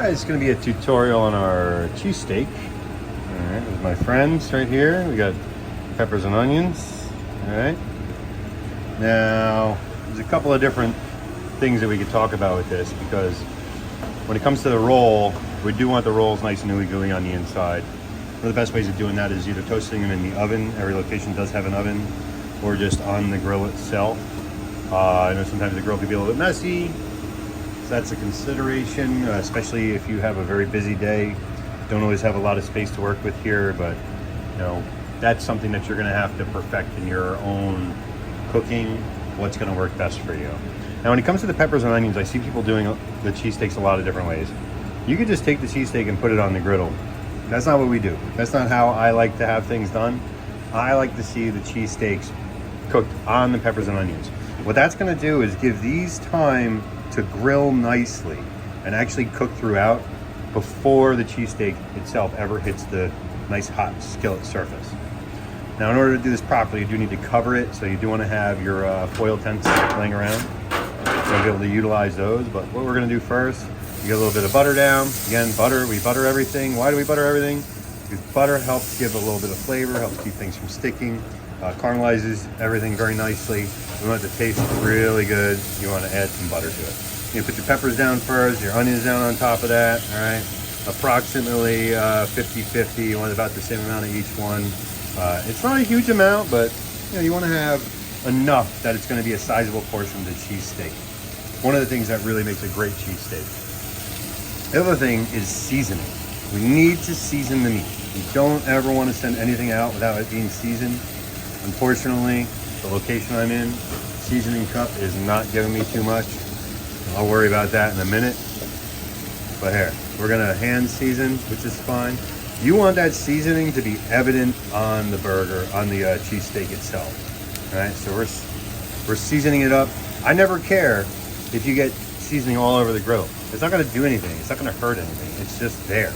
Alright, it's going to be a tutorial on our cheesesteak. Alright, with my friends right here. We got peppers and onions. Alright. Now, there's a couple of different things that we could talk about with this, because when it comes to the roll, we do want the rolls nice and ooey-gooey on the inside. One of the best ways of doing that is either toasting them in the oven. Every location does have an oven, or just on the grill itself. I know sometimes the grill can be a little bit messy, so that's a consideration, especially if you have a very busy day. Don't always have a lot of space to work with here, but you know, that's something that you're going to have to perfect in your own cooking, what's going to work best for you. Now, when it comes to the peppers and onions, I see people doing the cheesesteaks a lot of different ways. You could just take the cheesesteak and put it on the griddle. That's not what we do. That's not how I like to have things done. I like to see the cheesesteaks cooked on the peppers and onions. What that's going to do is give these time to grill nicely and actually cook throughout before the cheesesteak itself ever hits the nice hot skillet surface. Now, in order to do this properly, you do need to cover it, so you do want to have your foil tents laying around. You'll be able to utilize those, but what we're going to do first, you get a little bit of butter down. Again, butter, we butter everything. Why do we butter everything? Because butter helps give a little bit of flavor, helps keep things from sticking, caramelizes everything very nicely. We want it to taste really good. You want to add some butter to it. You put your peppers down first, your onions down on top of that, all right? Approximately 50-50, you want about the same amount of each one. It's not a huge amount, but you know, you want to have enough that it's going to be a sizable portion of the cheesesteak. One of the things that really makes a great cheesesteak. The other thing is seasoning. We need to season the meat. You don't ever want to send anything out without it being seasoned. Unfortunately, the location I'm in, seasoning cup is not giving me too much. I'll worry about that in a minute. But here, we're gonna hand season, which is fine. You want that seasoning to be evident on the burger, on the cheesesteak itself. All right, so we're seasoning it up. I never care if you get seasoning all over the grill. It's not gonna do anything. It's not gonna hurt anything. It's just there.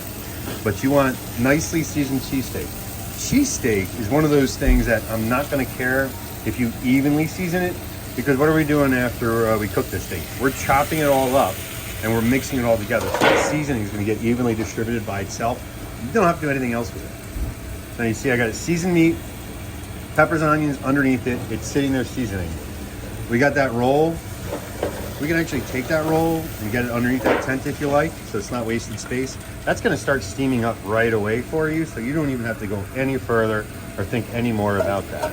But you want nicely seasoned cheesesteak. Cheesesteak is one of those things that I'm not gonna care if you evenly season it, because what are we doing after we cook this thing? We're chopping it all up and we're mixing it all together. So the seasoning is gonna get evenly distributed by itself. You don't have to do anything else with it. Now you see I got a seasoned meat, peppers and onions underneath it. It's sitting there seasoning. We got that roll. We can actually take that roll and get it underneath that tent if you like, so it's not wasted space. That's gonna start steaming up right away for you, so you don't even have to go any further or think any more about that.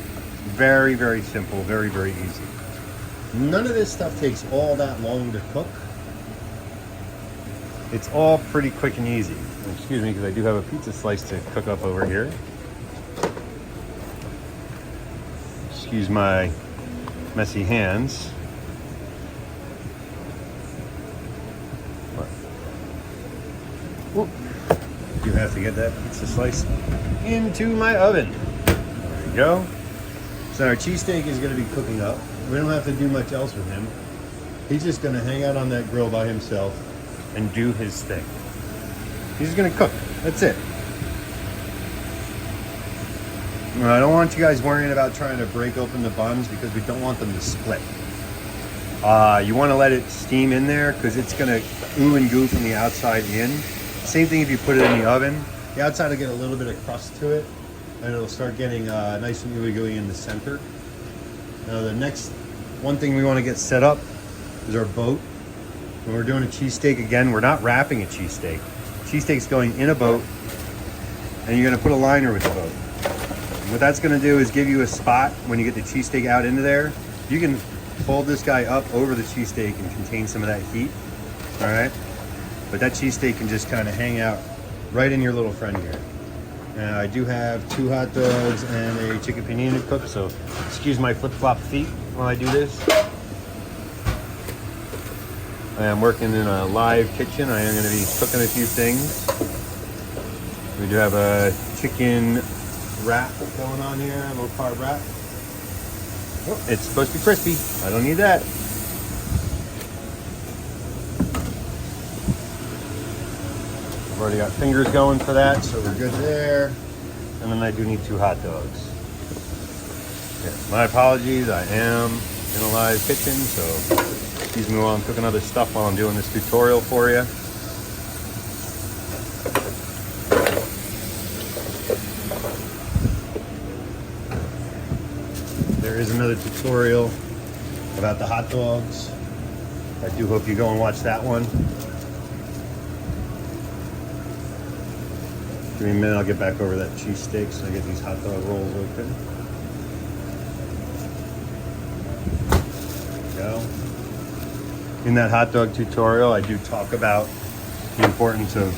Very, very simple, very, very easy. None of this stuff takes all that long to cook. It's all pretty quick and easy. Excuse me, because I do have a pizza slice to cook up over here. Excuse my messy hands. Whoop. You have to get that pizza slice into my oven. There we go. So our cheesesteak is going to be cooking up. We don't have to do much else with him. He's just going to hang out on that grill by himself and do his thing. He's just going to cook. That's it. I don't want you guys worrying about trying to break open the buns, because we don't want them to split. You want to let it steam in there, because it's going to ooh and goo from the outside in. Same thing if you put it in the oven. The outside will get a little bit of crust to it, and it'll start getting nice and ooey gooey in the center. Now the next one thing we want to get set up is our boat. When we're doing a cheesesteak, again, we're not wrapping a cheesesteak. Cheesesteak's going in a boat, and you're going to put a liner with the boat. And what that's going to do is give you a spot when you get the cheesesteak out into there. You can fold this guy up over the cheesesteak and contain some of that heat, all right? But that cheesesteak can just kind of hang out right in your little friend here. Now, I do have 2 hot dogs and a chicken panini to cook, so excuse my flip-flop feet while I do this. I am working in a live kitchen. I am going to be cooking a few things. We do have a chicken wrap going on here, a low carb wrap. Oh, it's supposed to be crispy. I don't need that. I've already got fingers going for that, so we're good there. And then I do need 2 hot dogs. Yes, my apologies. I am in a live kitchen, so excuse me while I'm cooking other stuff while I'm doing this tutorial for you. is another tutorial about the hot dogs. I do hope you go and watch that one. Give me a minute, I'll get back over that cheesesteak so I get these hot dog rolls open. There we go. In that hot dog tutorial, I do talk about the importance of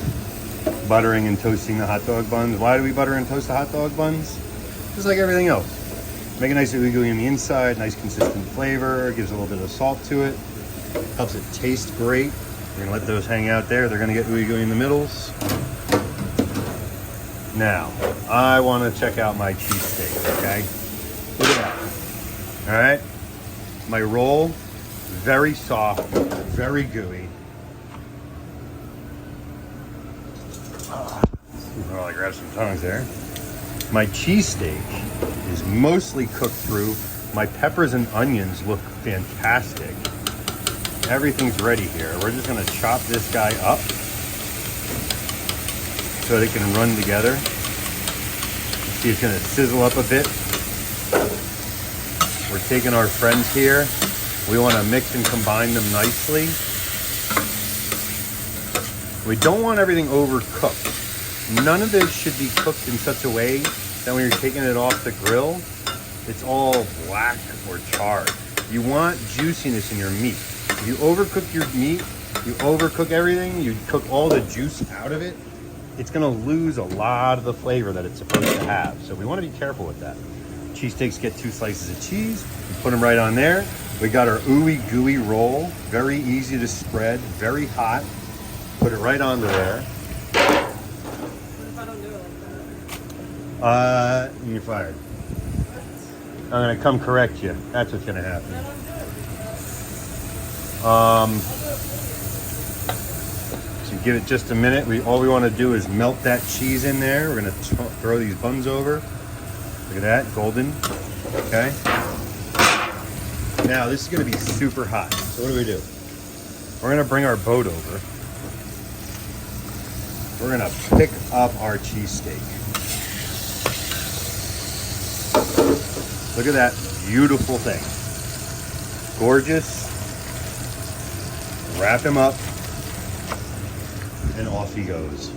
buttering and toasting the hot dog buns. Why do we butter and toast the hot dog buns? Just like everything else. Make it nice and gooey on the inside, nice consistent flavor, gives a little bit of salt to it, helps it taste great. We're gonna let those hang out there. They're gonna get ooey gooey in the middles. Now, I wanna check out my cheesesteak, okay? Look at that. All right, my roll, very soft, very gooey. Well, I grabbed some tongs there. My cheesesteak is mostly cooked through. My peppers and onions look fantastic. Everything's ready here. We're just gonna chop this guy up so they can run together. See, it's gonna sizzle up a bit. We're taking our friends here. We wanna mix and combine them nicely. We don't want everything overcooked. None of this should be cooked in such a way that when you're taking it off the grill, it's all black or charred. You want juiciness in your meat. If you overcook your meat, you overcook everything, you cook all the juice out of it, it's gonna lose a lot of the flavor that it's supposed to have. So we wanna be careful with that. Cheesesteaks get 2 slices of cheese, we put them right on there. We got our ooey gooey roll, very easy to spread, very hot. Put it right onto there. You're fired. I'm gonna come correct you. That's what's gonna happen. So give it just a minute. All we want to do is melt that cheese in there. We're gonna throw these buns over. Look at that, golden. Okay. Now this is gonna be super hot. So what do? We're gonna bring our boat over. We're gonna pick up our cheesesteak. Look at that beautiful thing. Gorgeous. Wrap him up and off he goes.